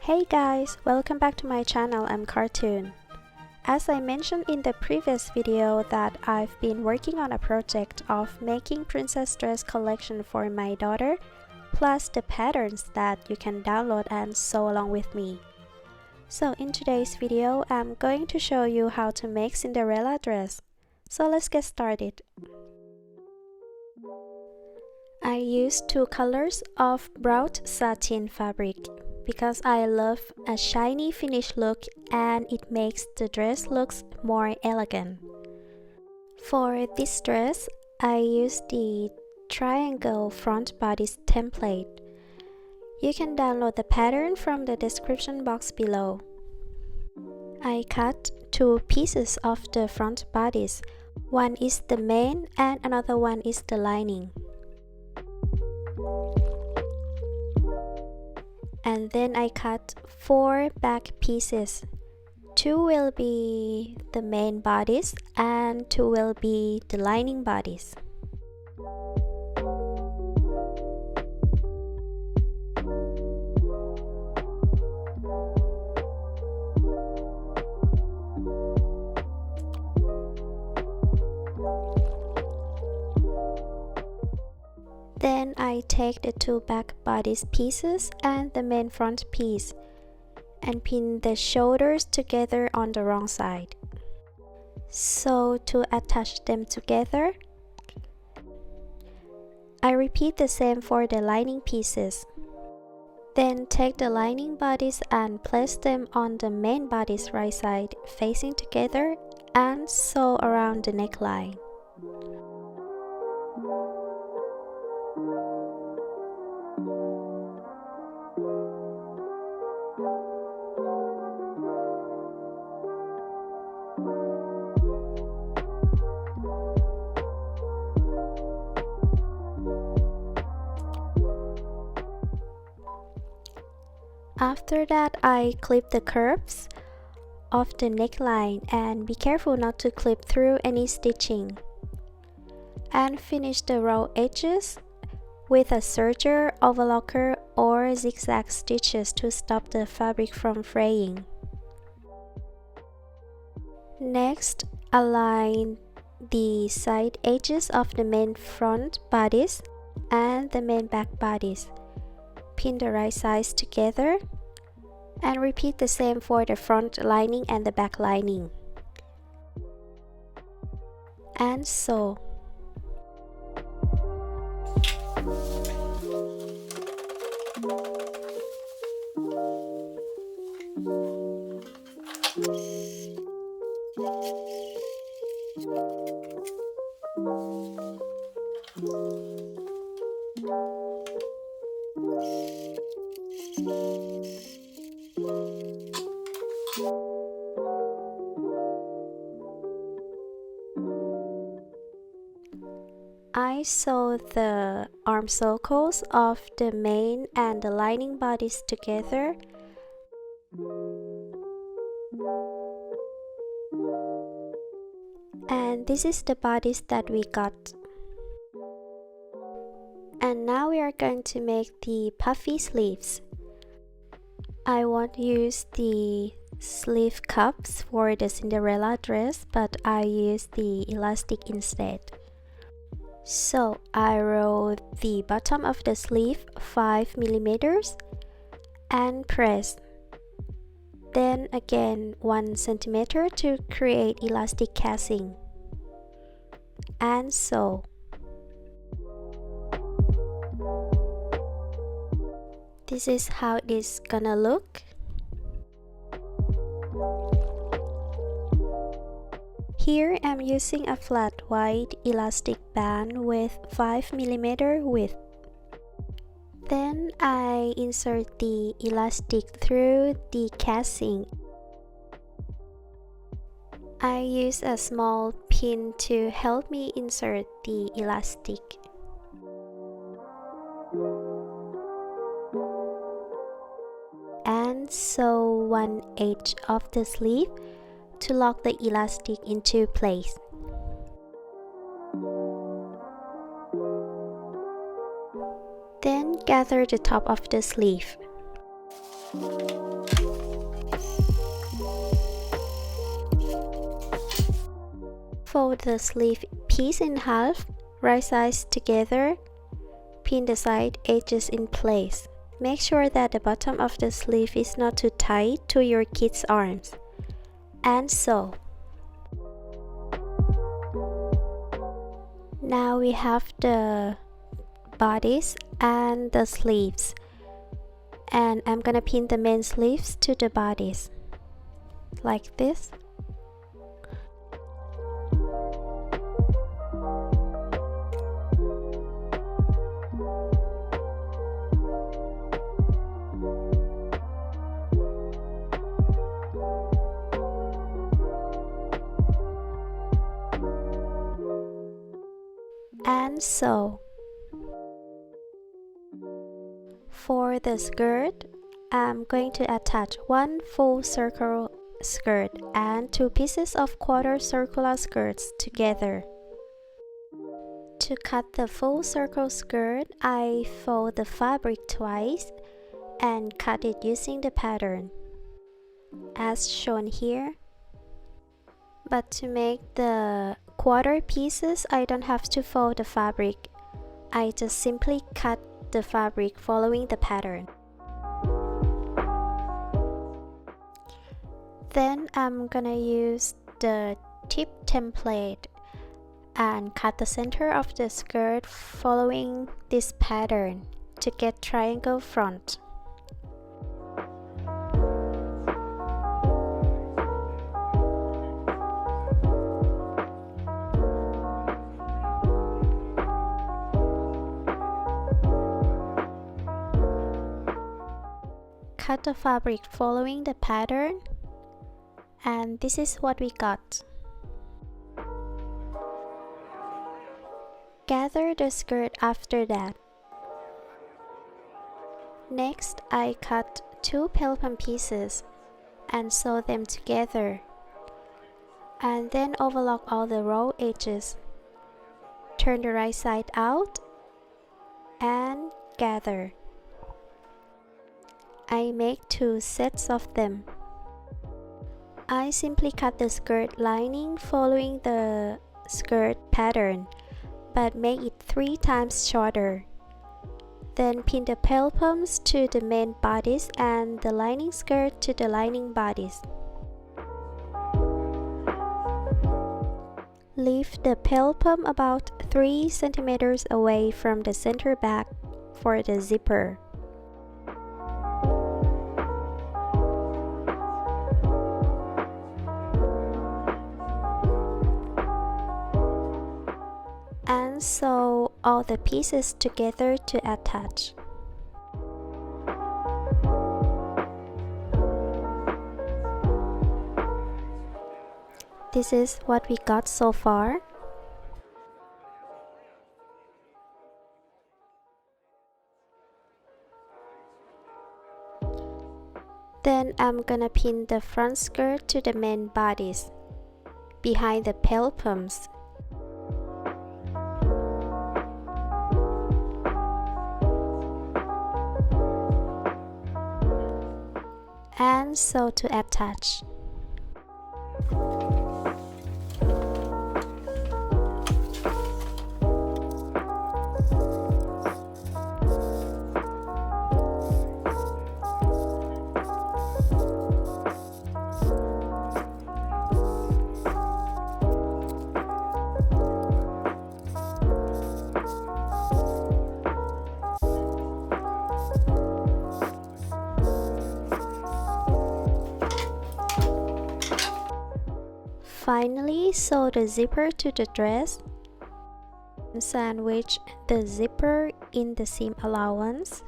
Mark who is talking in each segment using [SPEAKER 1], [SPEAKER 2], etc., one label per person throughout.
[SPEAKER 1] Hey guys, welcome back to my channel. I'm Cartoon. As I mentioned in the previous video that I've been working on a project of making princess dress collection for my daughter, plus the patterns that you can download and sew along with me. So in today's video, I'm going to show you how to make Cinderella dress. So let's get started. I used two colors of Braut Satin fabric because I love a shiny finish look and it makes the dress looks more elegant. For this dress, I used the triangle front bodice template. You can download the pattern from the description box below. I cut two pieces of the front bodice. One is the main and another one is the lining. And then I cut 4 back pieces. 2 will be the main bodice and 2 will be the lining bodice. Then I take the 2 back bodice pieces and the main front piece and pin the shoulders together on the wrong side. So to attach them together, I repeat the same for the lining pieces. Then take the lining bodice and place them on the main bodice right side facing together and sew around the neckline. After that, I clip the curves of the neckline and be careful not to clip through any stitching. And finish the raw edges with a serger, overlocker or zigzag stitches to stop the fabric from fraying. Next, align the side edges of the main front bodice and the main back bodice. Pin the right sides together and repeat the same for the front lining and the back lining. And sew. I sew the arm circles of the main and the lining bodies together. And this is the bodice that we got. And now we are going to make the puffy sleeves. I won't use the sleeve cups for the Cinderella dress, but I use the elastic instead. So I roll the bottom of the sleeve 5 millimeters and press. Then again 1 centimeter to create elastic casing. And sew. This is how it's gonna look. Here I'm using a flat white elastic band with 5 millimeter width. Then I insert the elastic through the casing. I use a small pin to help me insert the elastic. And sew one edge of the sleeve to lock the elastic into place. Then gather the top of the sleeve. Fold the sleeve piece in half, right sides together. Pin the side edges in place. Make sure that the bottom of the sleeve is not too tight to your kid's arms. And sew. Now we have the bodice and the sleeves. And I'm gonna pin the main sleeves to the bodice. Like this. And sew. For the skirt, I'm going to attach one full circle skirt and two pieces of quarter circular skirts together. To cut the full circle skirt, I fold the fabric twice and cut it using the pattern, as shown here. But to make the quarter pieces, I don't have to fold the fabric. I just simply cut the fabric following the pattern. Then I'm gonna use the tip template and cut the center of the skirt following this pattern to get triangle front. Cut the fabric following the pattern, and this is what we got. Gather the skirt after that. Next, I cut two Pelpum pieces and sew them together, and then overlock all the raw edges. Turn the right side out and gather. I make two sets of them. I simply cut the skirt lining following the skirt pattern, but make it 3 times shorter. Then pin the pelpums to the main bodice and the lining skirt to the lining bodice. Leave the pelpum about 3 centimeters away from the center back for the zipper. And sew all the pieces together to attach. This is what we got so far. Then I'm gonna pin the front skirt to the main bodice behind the pelpums. And sew to attach. Finally, sew the zipper to the dress. Sandwich the zipper in the seam allowance.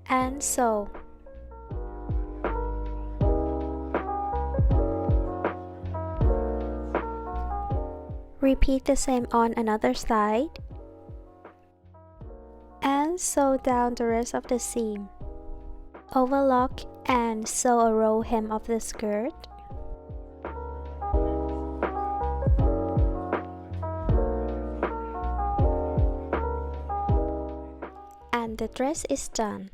[SPEAKER 1] And sew. Repeat the same on another side. And sew down the rest of the seam. Overlock and sew a row hem of the skirt. And the dress is done.